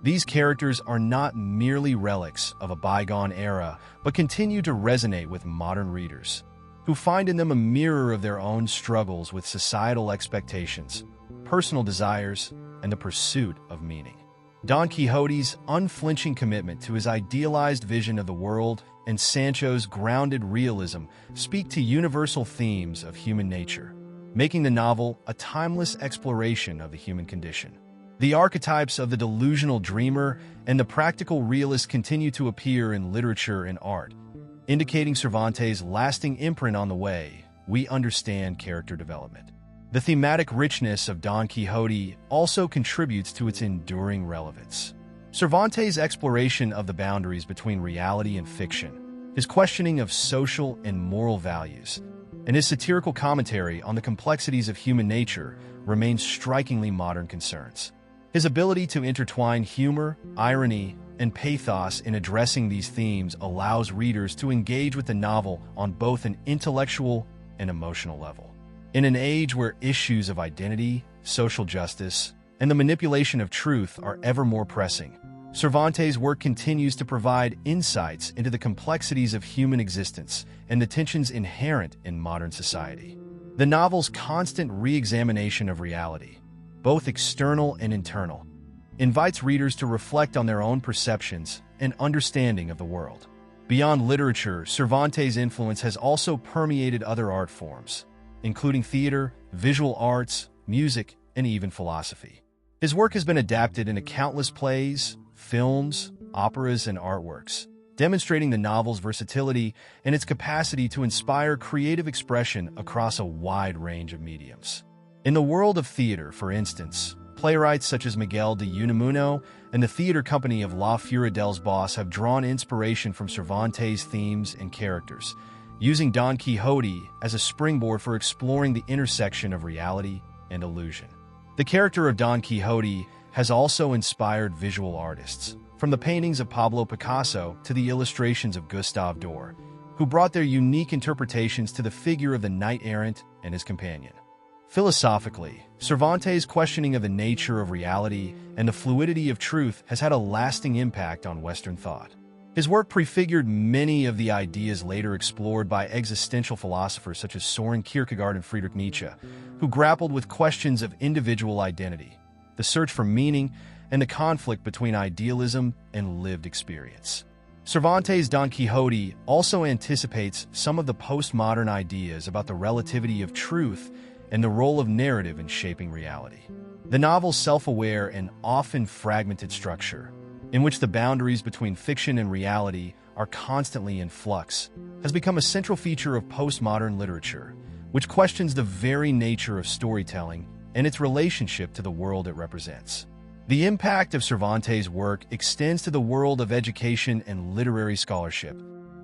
These characters are not merely relics of a bygone era, but continue to resonate with modern readers, who find in them a mirror of their own struggles with societal expectations, personal desires, and the pursuit of meaning. Don Quixote's unflinching commitment to his idealized vision of the world and Sancho's grounded realism speak to universal themes of human nature, making the novel a timeless exploration of the human condition. The archetypes of the delusional dreamer and the practical realist continue to appear in literature and art, indicating Cervantes' lasting imprint on the way we understand character development. The thematic richness of Don Quixote also contributes to its enduring relevance. Cervantes' exploration of the boundaries between reality and fiction, his questioning of social and moral values, and his satirical commentary on the complexities of human nature remain strikingly modern concerns. His ability to intertwine humor, irony, and pathos in addressing these themes allows readers to engage with the novel on both an intellectual and emotional level. In an age where issues of identity, social justice, and the manipulation of truth are ever more pressing, Cervantes' work continues to provide insights into the complexities of human existence and the tensions inherent in modern society. The novel's constant re-examination of reality, both external and internal, invites readers to reflect on their own perceptions and understanding of the world. Beyond literature, Cervantes' influence has also permeated other art forms, including theater, visual arts, music, and even philosophy. His work has been adapted into countless plays, films, operas, and artworks, demonstrating the novel's versatility and its capacity to inspire creative expression across a wide range of mediums. In the world of theater, for instance, playwrights such as Miguel de Unamuno and the theater company of La Furia dels Boss have drawn inspiration from Cervantes' themes and characters, using Don Quixote as a springboard for exploring the intersection of reality and illusion. The character of Don Quixote has also inspired visual artists, from the paintings of Pablo Picasso to the illustrations of Gustave Doré, who brought their unique interpretations to the figure of the knight-errant and his companion. Philosophically, Cervantes' questioning of the nature of reality and the fluidity of truth has had a lasting impact on Western thought. His work prefigured many of the ideas later explored by existential philosophers such as Soren Kierkegaard and Friedrich Nietzsche, who grappled with questions of individual identity, the search for meaning, and the conflict between idealism and lived experience. Cervantes' Don Quixote also anticipates some of the postmodern ideas about the relativity of truth and the role of narrative in shaping reality. The novel's self-aware and often fragmented structure, in which the boundaries between fiction and reality are constantly in flux, has become a central feature of postmodern literature, which questions the very nature of storytelling and its relationship to the world it represents. The impact of Cervantes' work extends to the world of education and literary scholarship,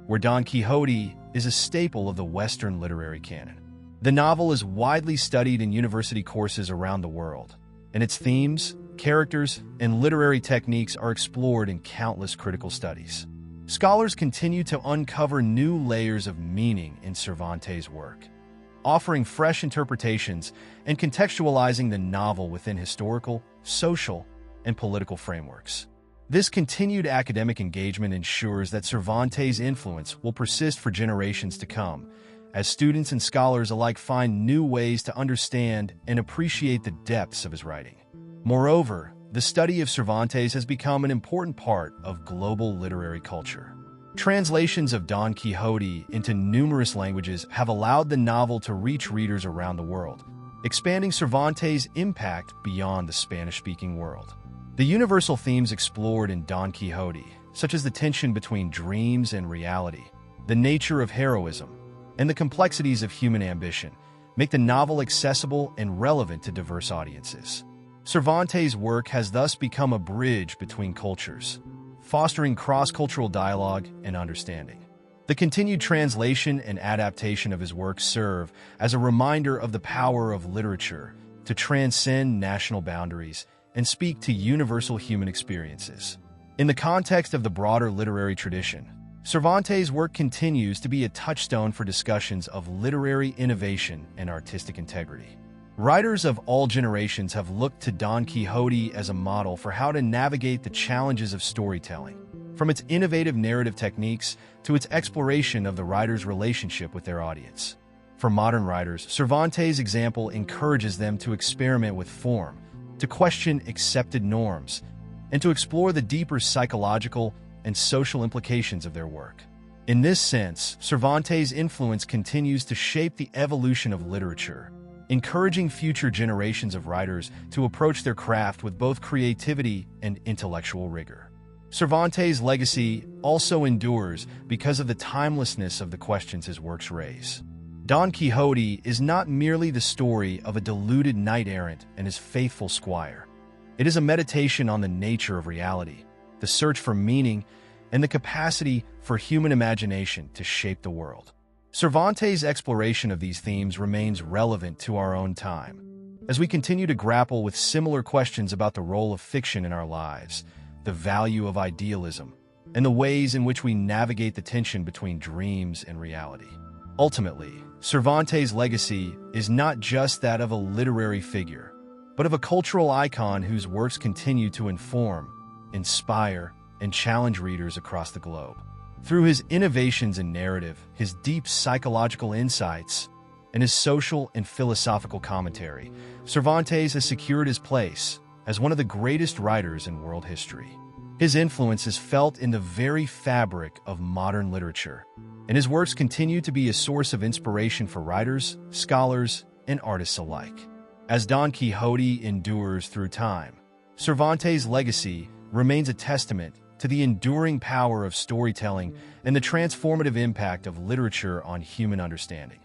where Don Quixote is a staple of the Western literary canon. The novel is widely studied in university courses around the world, and its themes, characters, and literary techniques are explored in countless critical studies. Scholars continue to uncover new layers of meaning in Cervantes' work, offering fresh interpretations and contextualizing the novel within historical, social, and political frameworks. This continued academic engagement ensures that Cervantes' influence will persist for generations to come, as students and scholars alike find new ways to understand and appreciate the depths of his writing. Moreover, the study of Cervantes has become an important part of global literary culture. Translations of Don Quixote into numerous languages have allowed the novel to reach readers around the world, expanding Cervantes' impact beyond the Spanish-speaking world. The universal themes explored in Don Quixote, such as the tension between dreams and reality, the nature of heroism, and the complexities of human ambition, make the novel accessible and relevant to diverse audiences. Cervantes' work has thus become a bridge between cultures, fostering cross-cultural dialogue and understanding. The continued translation and adaptation of his work serve as a reminder of the power of literature to transcend national boundaries and speak to universal human experiences. In the context of the broader literary tradition, Cervantes' work continues to be a touchstone for discussions of literary innovation and artistic integrity. Writers of all generations have looked to Don Quixote as a model for how to navigate the challenges of storytelling, from its innovative narrative techniques to its exploration of the writer's relationship with their audience. For modern writers, Cervantes' example encourages them to experiment with form, to question accepted norms, and to explore the deeper psychological and social implications of their work. In this sense, Cervantes' influence continues to shape the evolution of literature, encouraging future generations of writers to approach their craft with both creativity and intellectual rigor. Cervantes' legacy also endures because of the timelessness of the questions his works raise. Don Quixote is not merely the story of a deluded knight-errant and his faithful squire. It is a meditation on the nature of reality, the search for meaning, and the capacity for human imagination to shape the world. Cervantes' exploration of these themes remains relevant to our own time. As we continue to grapple with similar questions about the role of fiction in our lives, the value of idealism, and the ways in which we navigate the tension between dreams and reality. Ultimately, Cervantes' legacy is not just that of a literary figure, but of a cultural icon whose works continue to inform, inspire, and challenge readers across the globe. Through his innovations in narrative, his deep psychological insights, and his social and philosophical commentary, Cervantes has secured his place as one of the greatest writers in world history. His influence is felt in the very fabric of modern literature, and his works continue to be a source of inspiration for writers, scholars, and artists alike. As Don Quixote endures through time, Cervantes' legacy remains a testament to the enduring power of storytelling and the transformative impact of literature on human understanding.